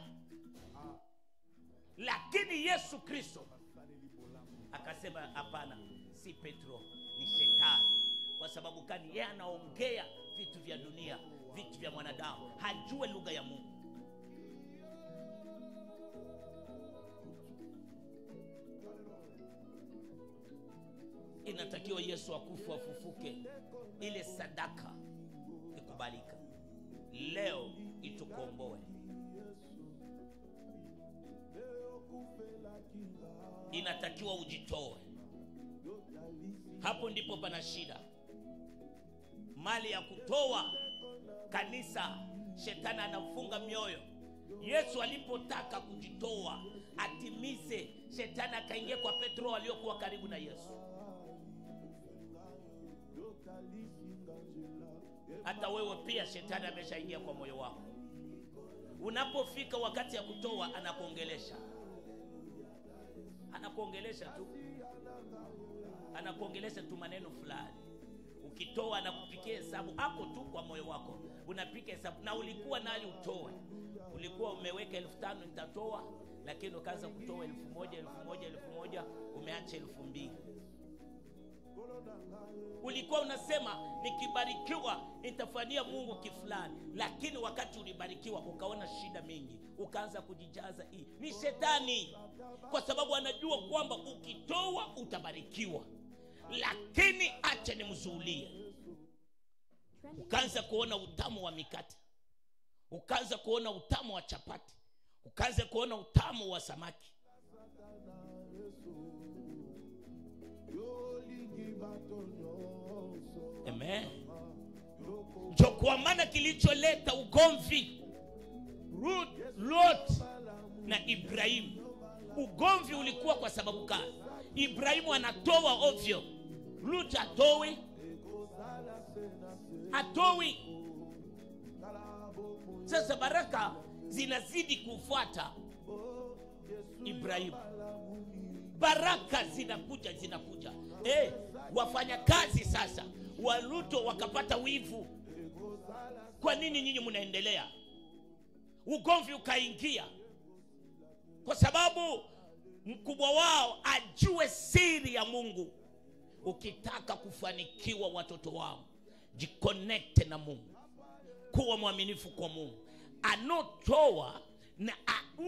S1: lakini Yesu Kristo akasema hapana, si Petro, ni shetani. Kwa sababu kani yeye anaongea vitu vya dunia, vitu vya mwanadamu, hajue lugha ya Mungu. Inatakiwa Yesu akufu afufuke, ile sadaka ikubalika. Leo itukomboe. Inatakiwa ujitoe. Hapo ndipo pana shida. Mali ya kutoa kanisa, shetani anafunga mioyo. Yesu alipotaka kujitoa atimize, shetani akaingia kwa Petro waliokuwa karibu na Yesu. Hata wewe pia shetani ameshaingia kwa moyo wako. Unapofika wakati ya kutoa, anakuongelesha. Anakuongelesha tu maneno fulani. Ukitoa anakupikia hesabu hapo tu kwa moyo wako. Unapika hesabu na ulikuwa nali utoe. Ulikuwa umeweka 5,000 nitatoa, lakini ukaanza kutoa 1,000, umeacha 2,000. Ulikuwa unasema nikibarikiwa nitafanyia Mungu kifulani, lakini wakati ulibarikiwa ukaona shida mingi, ukaanza kujijaza. Hii ni shetani, kwa sababu anajua kwamba ukitoa utabarikiwa. Lakini acha nimzuulie. Ukaanza kuona utamu wa mikate, ukaanza kuona utamu wa chapati, ukaanza kuona utamu wa samaki. Amen. Ndio kwa maana kilicholeta ugomvi Lot na Ibrahim. Ugomvi ulikuwa kwa sababu gani? Ibrahimu anatoa ovyo, Lot atoi. Sasa baraka zinazidi kufuata Ibrahimu. Baraka zinakuja. Wafanya kazi sasa wa Luto wakapata wivu. Kwa nini nyinyi mnaendelea? Ugomvi ukaingia kwa sababu mkubwa wao ajue siri ya Mungu. Ukitaka kufanikiwa watoto wao, jiconnect na Mungu, kuwa mwaminifu kwa Mungu. Anotoa na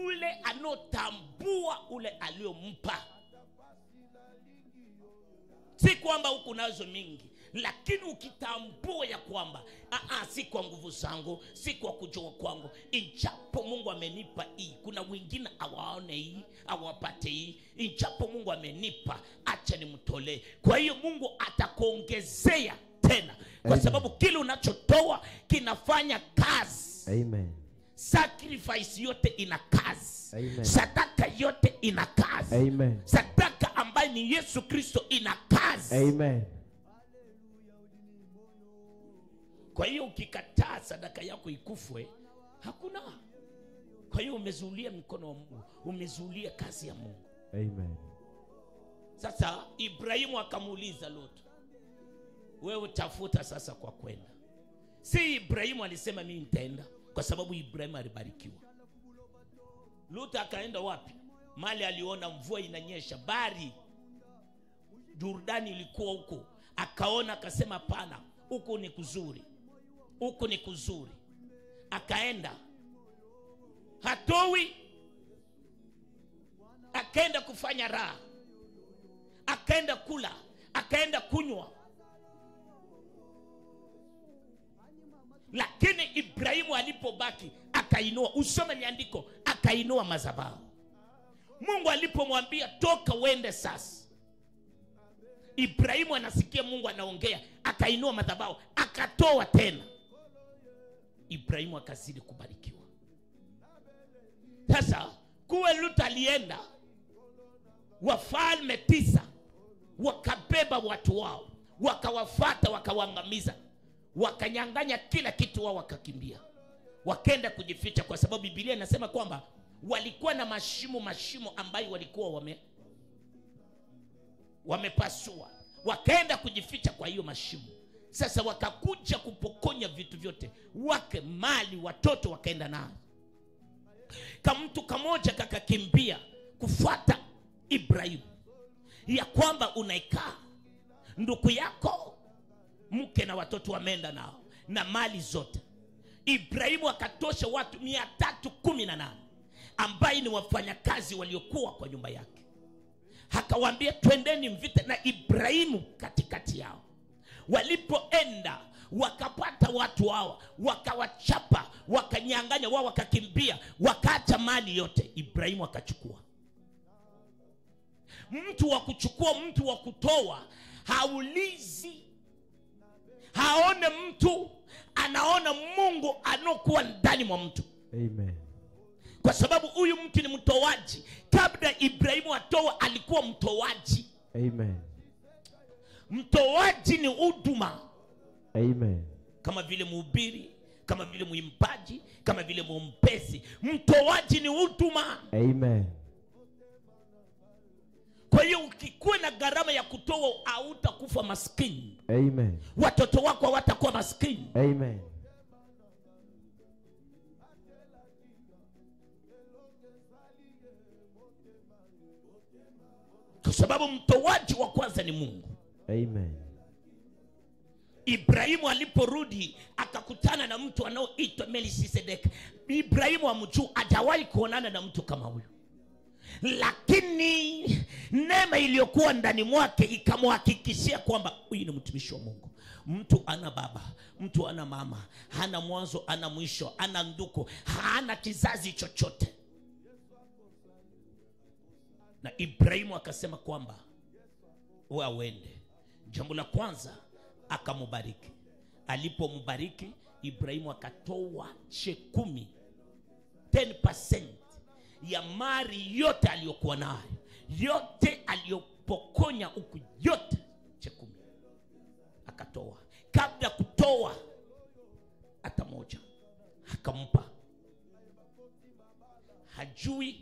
S1: ule anotambua ule aliyompa. Si kwamba huku nazo mingi, lakini ukitambua ya kwamba si kwa nguvu zangu, si kwa kujua kwangu, ijapo Mungu amenipa hii, kuna wengine awaone hii, awapate hii, ijapo Mungu amenipa, acha nimtolee. Kwa hiyo Mungu atakuongezea tena, kwa sababu kile unachotoa kinafanya kazi.
S2: Amen.
S1: Sacrifice yote ina kazi.
S2: Amen.
S1: Sadaka yote ina kazi.
S2: Amen.
S1: Sadaka ambaye ni Yesu Kristo ina kazi.
S2: Amen.
S1: Kwa hiyo ukikataa sadaka yako ikufwe, hakuna. Kwa hiyo umezuilia mkono wa Mungu, umezuilia kazi ya Mungu.
S2: Amen.
S1: Sasa Ibrahimu akamuuliza Lot, wewe tafuta sasa kwa kwenda. Si Ibrahimu alisema mimi nitaenda, kwa sababu Ibrahimu alibarikiwa. Lot akaenda wapi? Mali aliona mvua inanyesha, bari Jordani ilikuwa huko, akaona akasema pana, huko ni kuzuri, huko ni kuzuri. Akaenda, hatoi, akaenda kufanya raha, akaenda kula, akaenda kunywa. Lakini Ibrahimu alipobaki akainua, usome miandiko, akainua madhabahu. Mungu alipomwambia toka uende sasa, Ibrahimu anasikia Mungu anaongea, akainua madhabahu, akatoa tena. Ibrahimu akazidi kubarikiwa. Sasa kuwe Lot alienda, wafalme 9 wakabeba watu wao, wakawafuata, wakawaangamiza, wakanyang'anya kila kitu wao, wakakimbia, wakaenda kujificha, kwa sababu Biblia inasema kwamba walikuwa na mashimo ambayo walikuwa wamepasua, wakaenda kujificha kwa hiyo mashimo. Sasa wakakuja kupokonya vitu vyote, wake, mali, watoto, wakaenda nao. Kama mtu kamoja kakakimbia kufuata Ibrahimu, ya kwamba unaikaa ndugu yako, mke na watoto wameenda nao na mali zote. Ibrahimu akatosha watu 318 ambaye ni wafanyakazi waliokuwa kwa nyumba yake. Akawaambia twendeni mvita, na Ibrahimu katikati yao. Walipoenda wakapata watu hawa, wakawachapa, wakanyang'anya wao, wakakimbia, wakaacha mali yote. Ibrahimu akachukua. Mtu wa kuchukua, mtu wa kutoa haulizi, haone mtu, anaona Mungu anokuwa ndani mwa mtu.
S2: Amen.
S1: Kwa sababu huyu mtu ni mtoaji. Kabla Ibrahimu atoa, alikuwa mtoaji.
S2: Amen.
S1: Mtoaji ni huduma.
S2: Amen.
S1: Kama vile mhubiri, kama vile mwimbaji, kama vile mwombezi. Mtoaji ni huduma.
S2: Amen.
S1: Kwa hiyo ukikuwa na gharama ya kutoa, hautakufa maskini.
S2: Amen.
S1: Watoto wako hawatakuwa maskini.
S2: Amen.
S1: Kwa sababu mtoaji wa kwanza ni Mungu.
S2: Amen.
S1: Ibrahimu aliporudi akakutana na mtu anaoitwa Melkisedeki. Ibrahimu amjua, hajawahi kuonana na mtu kama huyu. Lakini neema iliyokuwa ndani mwake ikamhakikishia kwamba huyu ni mtumishi wa Mungu. Mtu ana baba, mtu ana mama, hana mwanzo, ana mwisho, ana ndugu, hana kizazi chochote. Na Ibrahimu akasema kwamba wewe uende. Jambo la kwanza akamubariki. Alipombariki, Ibrahimu akatoa 10% ya mali yote aliyokuwa nayo, yote aliyopokonya huku, yote 10 akatoa. Kabla kutoa hata moja akampa. Hajui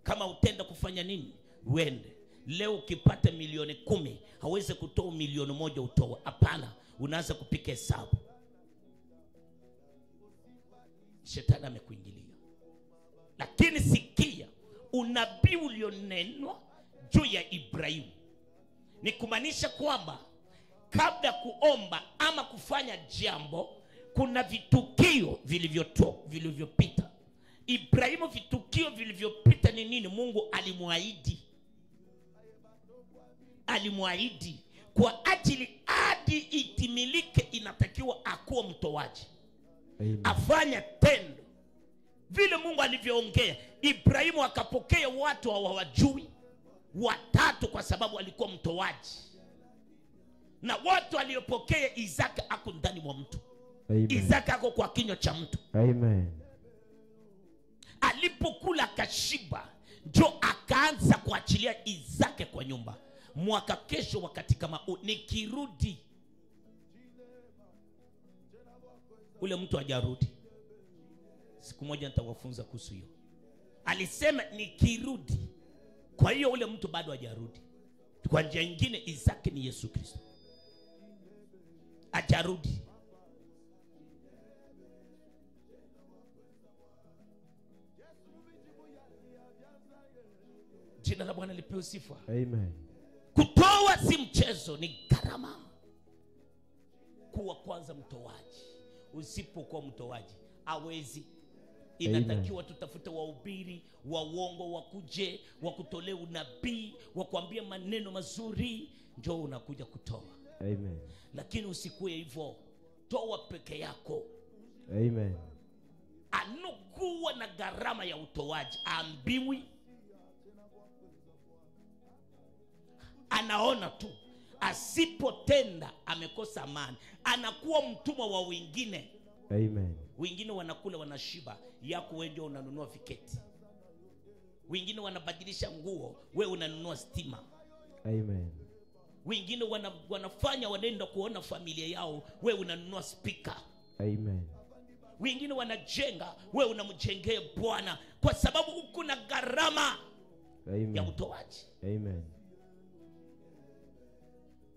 S1: kama utenda kufanya nini, uende. Leo ukipata milioni 10, hawezi kutoa milioni 1 utoa. Hapana, unaanza kupika hesabu. Shetani amekuingilia. Lakini sikia, unabii ulionenwa juu ya Ibrahimu ni kumaanisha kwamba kabla kuomba ama kufanya jambo, kuna vitukio vilivyopita. Ibrahimu vitukio vilivyopita ni nini? Mungu alimwahidi kwa ajili hadi itimilike inatakiwa akuwa mtoaji.
S2: Amen.
S1: Afanya tendo vile Mungu alivyoongea. Ibrahimu akapokea watu hawajui watatu kwa sababu alikuwa mtoaji. Na watu waliopokea Isaka ako ndani mwa mtu.
S2: Amen.
S1: Isaka ako kwa kinywa cha mtu.
S2: Amen.
S1: Alipokula kashiba, ndio akaanza kuachilia Isaka kwa nyumba. Mwaka kesho wakati kama nikirudi, ule mtu hajarudi. Siku moja nitawafunza kuhusu hiyo. Alisema nikirudi. Kwa hiyo ule mtu bado hajarudi. Kwa njia nyingine Isaka ni Yesu Kristo. Hajarudi. Jina la Bwana lipewe sifa.
S2: Amen.
S1: Kutoa si mchezo, ni gharama. Kuwa kwanza mtoaji. Usipokuwa mtoaji hawezi. Inatakiwa tutafute wahubiri wa uongo wakuje wakutolea unabii, wakwambie maneno mazuri, njoo unakuja kutoa.
S2: Amen.
S1: Lakini usikue hivyo. Toa peke yako.
S2: Amen.
S1: Anokuwa na gharama ya utoaji ambiwi. Anaona tu asipotenda amekosa amani, anakuwa mtumwa wa wengine.
S2: Amen.
S1: Wengine wanakula wanashiba, yako wewe ndio unanunua viketi. Wengine wanabadilisha nguo, wewe unanunua stima.
S2: Amen.
S1: Wengine wanafanya wanaenda kuona familia yao, wewe unanunua speaker.
S2: Amen.
S1: Wengine wanajenga, wewe unamjengea Bwana kwa sababu uko na gharama.
S2: Amen.
S1: Ya utoaji.
S2: Amen.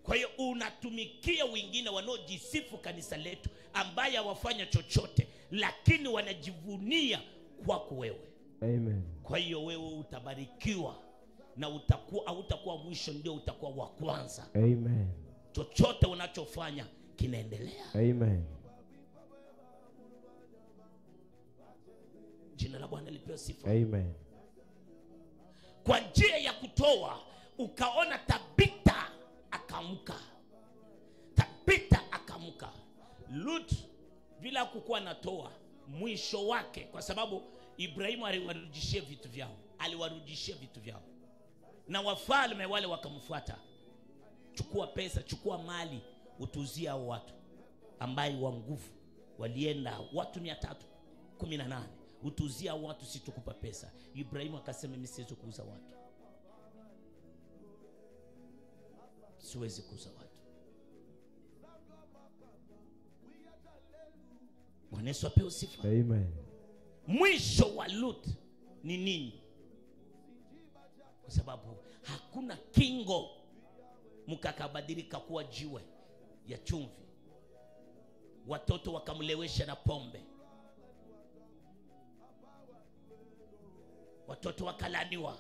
S1: Kwa hiyo unatumikia wengine wanaojisifu kanisa letu ambaye hawafanya chochote lakini wanajivunia kwako wewe.
S2: Amen.
S1: Kwa hiyo wewe utabarikiwa na hautakuwa mwisho, ndio utakuwa wa kwanza.
S2: Amen.
S1: Chochote unachofanya kinaendelea.
S2: Amen.
S1: Jina la Bwana lipewe sifa.
S2: Amen.
S1: Kwa njia ya kutoa ukaona Tabita akaamka. Tabita akaamka. Lut bila kukuwa natoa mwisho wake, kwa sababu Ibrahimu aliwarudishia vitu vyao. Na wafalme wale wakamfuata. Chukua pesa, chukua mali, utuzie hao watu ambaye wa nguvu walienda watu 318. Utuzie hao watu, si tukupa pesa. Ibrahimu akasema mimi siwezi kuuza watu. Siwezi kuuza watu. Bwana Yesu apewe sifa.
S2: Amen.
S1: Mwisho wa Lut ni nini? Kwa sababu hakuna kingo, mkakabadilika kuwa jiwe ya chumvi. Watoto wakamlewesha na pombe. Watoto wakalaniwa.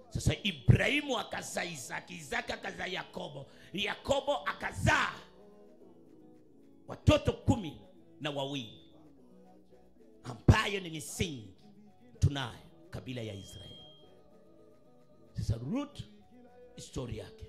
S1: Sasa Ibrahimu akazaa Isaka, Isaka akazaa Yakobo, Yakobo akazaa watoto 12 ambayo ni misingi tunayo kabila ya Israeli. Sasa Ruth historia yake.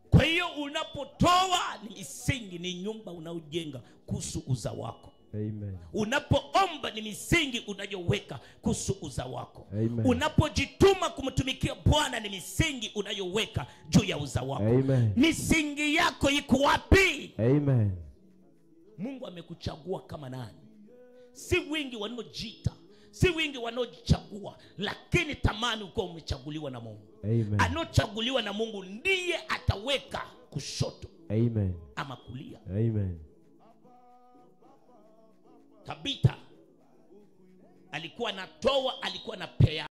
S1: Kwa hiyo unapotoa ni misingi, ni nyumba unaojenga kuhusu uzao wako.
S2: Amen.
S1: Unapoomba ni misingi unayoweka kuhusu uzao wako.
S2: Amen.
S1: Unapojituma kumtumikia Bwana ni misingi unayoweka juu ya uzao wako.
S2: Amen.
S1: Misingi yako iko wapi?
S2: Amen.
S1: Mungu amekuchagua kama nani? Si wingi wanaojiita, si wingi wanaojichagua, lakini tamani uko umechaguliwa na Mungu.
S2: Amen.
S1: Anochaguliwa na Mungu ndiye ataweka kushoto.
S2: Amen.
S1: Ama kulia.
S2: Amen.
S1: Tabita alikuwa anatoa, alikuwa anapea.